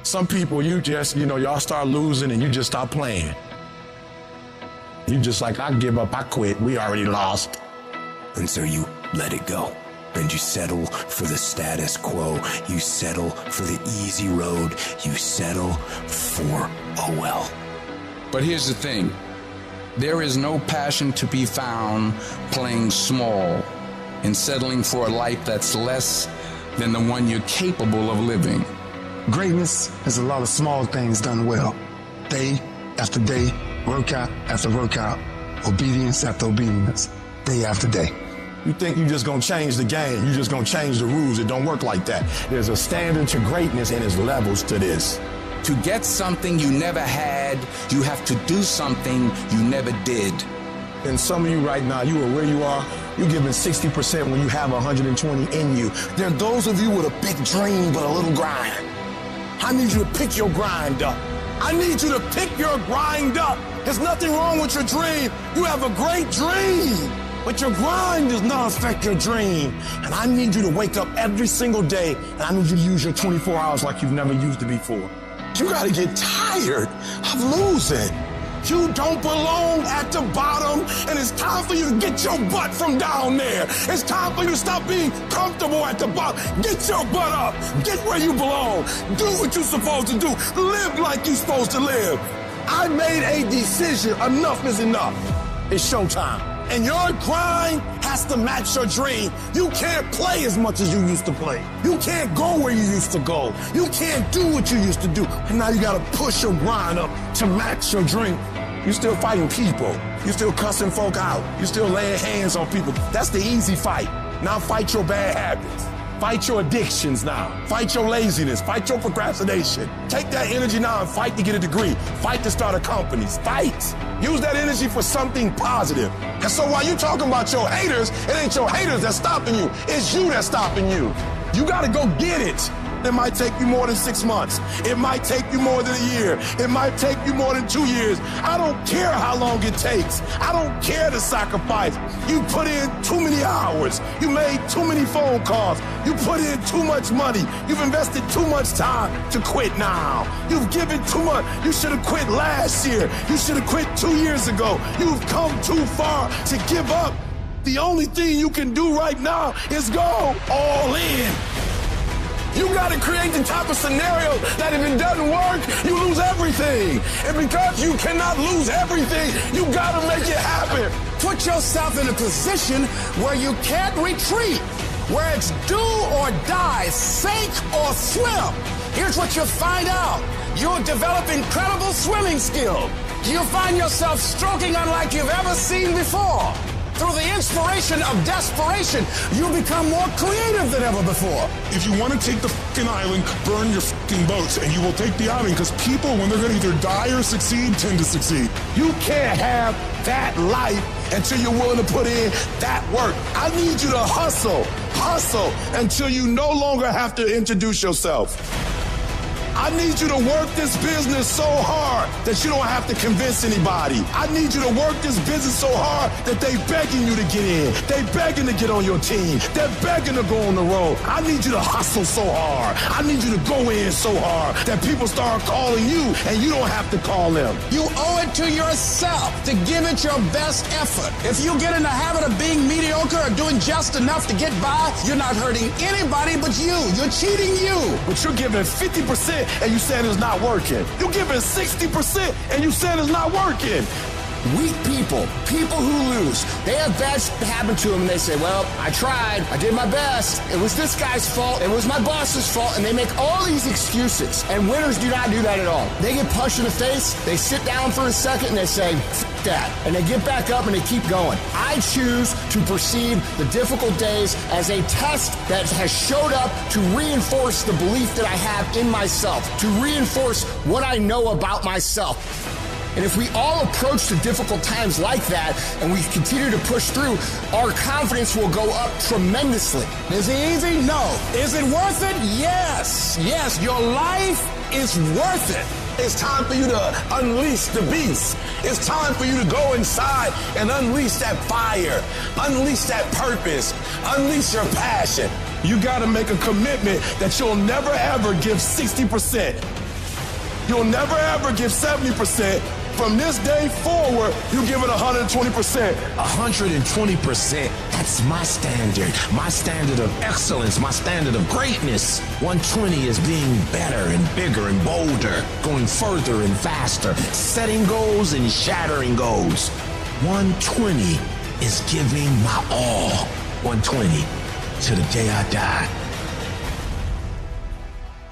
Some people, you just, y'all start losing and you just stop playing. You just like, I give up, I quit, we already lost. And so you let it go. And you settle for the status quo. You settle for the easy road. You settle for, oh well. But here's the thing. There is no passion to be found playing small and settling for a life that's less than the one you're capable of living. Greatness is a lot of small things done well. Day after day, workout after workout, obedience after obedience, day after day. You think you're just gonna change the game, you're just gonna change the rules. It don't work like that. There's a standard to greatness and there's levels to this. To get something you never had, you have to do something you never did. And some of you right now, you are where you are, you're giving 60% when you have 120 in you. There are those of you with a big dream but a little grind. I need you to pick your grind up. I need you to pick your grind up. There's nothing wrong with your dream. You have a great dream. But your grind does not affect your dream. And I need you to wake up every single day, and I need you to use your 24 hours like you've never used it before. You gotta get tired of losing. You don't belong at the bottom, and it's time for you to get your butt from down there. It's time for you to stop being comfortable at the bottom. Get your butt up. Get where you belong. Do what you're supposed to do. Live like you're supposed to live. I made a decision. Enough is enough. It's showtime. And your grind has to match your dream. You can't play as much as you used to play. You can't go where you used to go. You can't do what you used to do. And now you gotta push your grind up to match your dream. You're still fighting people. You're still cussing folk out. You're still laying hands on people. That's the easy fight. Now fight your bad habits. Fight your addictions now. Fight your laziness. Fight your procrastination. Take that energy now and fight to get a degree. Fight to start a company. Fight. Use that energy for something positive. And so while you're talking about your haters, it ain't your haters that's stopping you. It's you that's stopping you. You gotta go get it. It might take you more than 6 months. It might take you more than a year. It might take you more than 2 years. I don't care how long it takes. I don't care the sacrifice. You put in too many hours. You made too many phone calls. You put in too much money. You've invested too much time to quit now. You've given too much. You should have quit last year. You should have quit 2 years ago. You've come too far to give up. The only thing you can do right now is go all in. You gotta create the type of scenario that if it doesn't work, you lose everything. And because you cannot lose everything, you gotta make it happen. Put yourself in a position where you can't retreat, where it's do or die, sink or swim. Here's what you'll find out. You'll develop incredible swimming skill. You'll find yourself stroking unlike you've ever seen before. Through the inspiration of desperation, you become more creative than ever before. If you want to take the fucking island, burn your fucking boats, and you will take the island, because people, when they're going to either die or succeed, tend to succeed. You can't have that life until you're willing to put in that work. I need you to hustle until you no longer have to introduce yourself. I need you to work this business so hard that you don't have to convince anybody. I need you to work this business so hard that they begging you to get in. They begging to get on your team. They're begging to go on the road. I need you to hustle so hard. I need you to go in so hard that people start calling you and you don't have to call them. You owe it to yourself to give it your best effort. If you get in the habit of being mediocre or doing just enough to get by, you're not hurting anybody but you. You're cheating you. But you're giving 50% and you said it's not working. You're giving 60% and you said it's not working. Weak people, people who lose, they have bad happen to them and they say, well, I tried, I did my best, it was this guy's fault, it was my boss's fault, and they make all these excuses. And winners do not do that at all. They get punched in the face, they sit down for a second and they say, F that, and they get back up and they keep going. I choose to perceive the difficult days as a test that has showed up to reinforce the belief that I have in myself, to reinforce what I know about myself. And if we all approach the difficult times like that and we continue to push through, our confidence will go up tremendously. Is it easy? No. Is it worth it? Yes. Yes, your life is worth it. It's time for you to unleash the beast. It's time for you to go inside and unleash that fire, unleash that purpose, unleash your passion. You got to make a commitment that you'll never ever give 60%. You'll never ever give 70%. From this day forward, you give it 120%. 120%, that's my standard of excellence, my standard of greatness. 120 is being better and bigger and bolder, going further and faster, setting goals and shattering goals. 120 is giving my all. 120 to the day I die.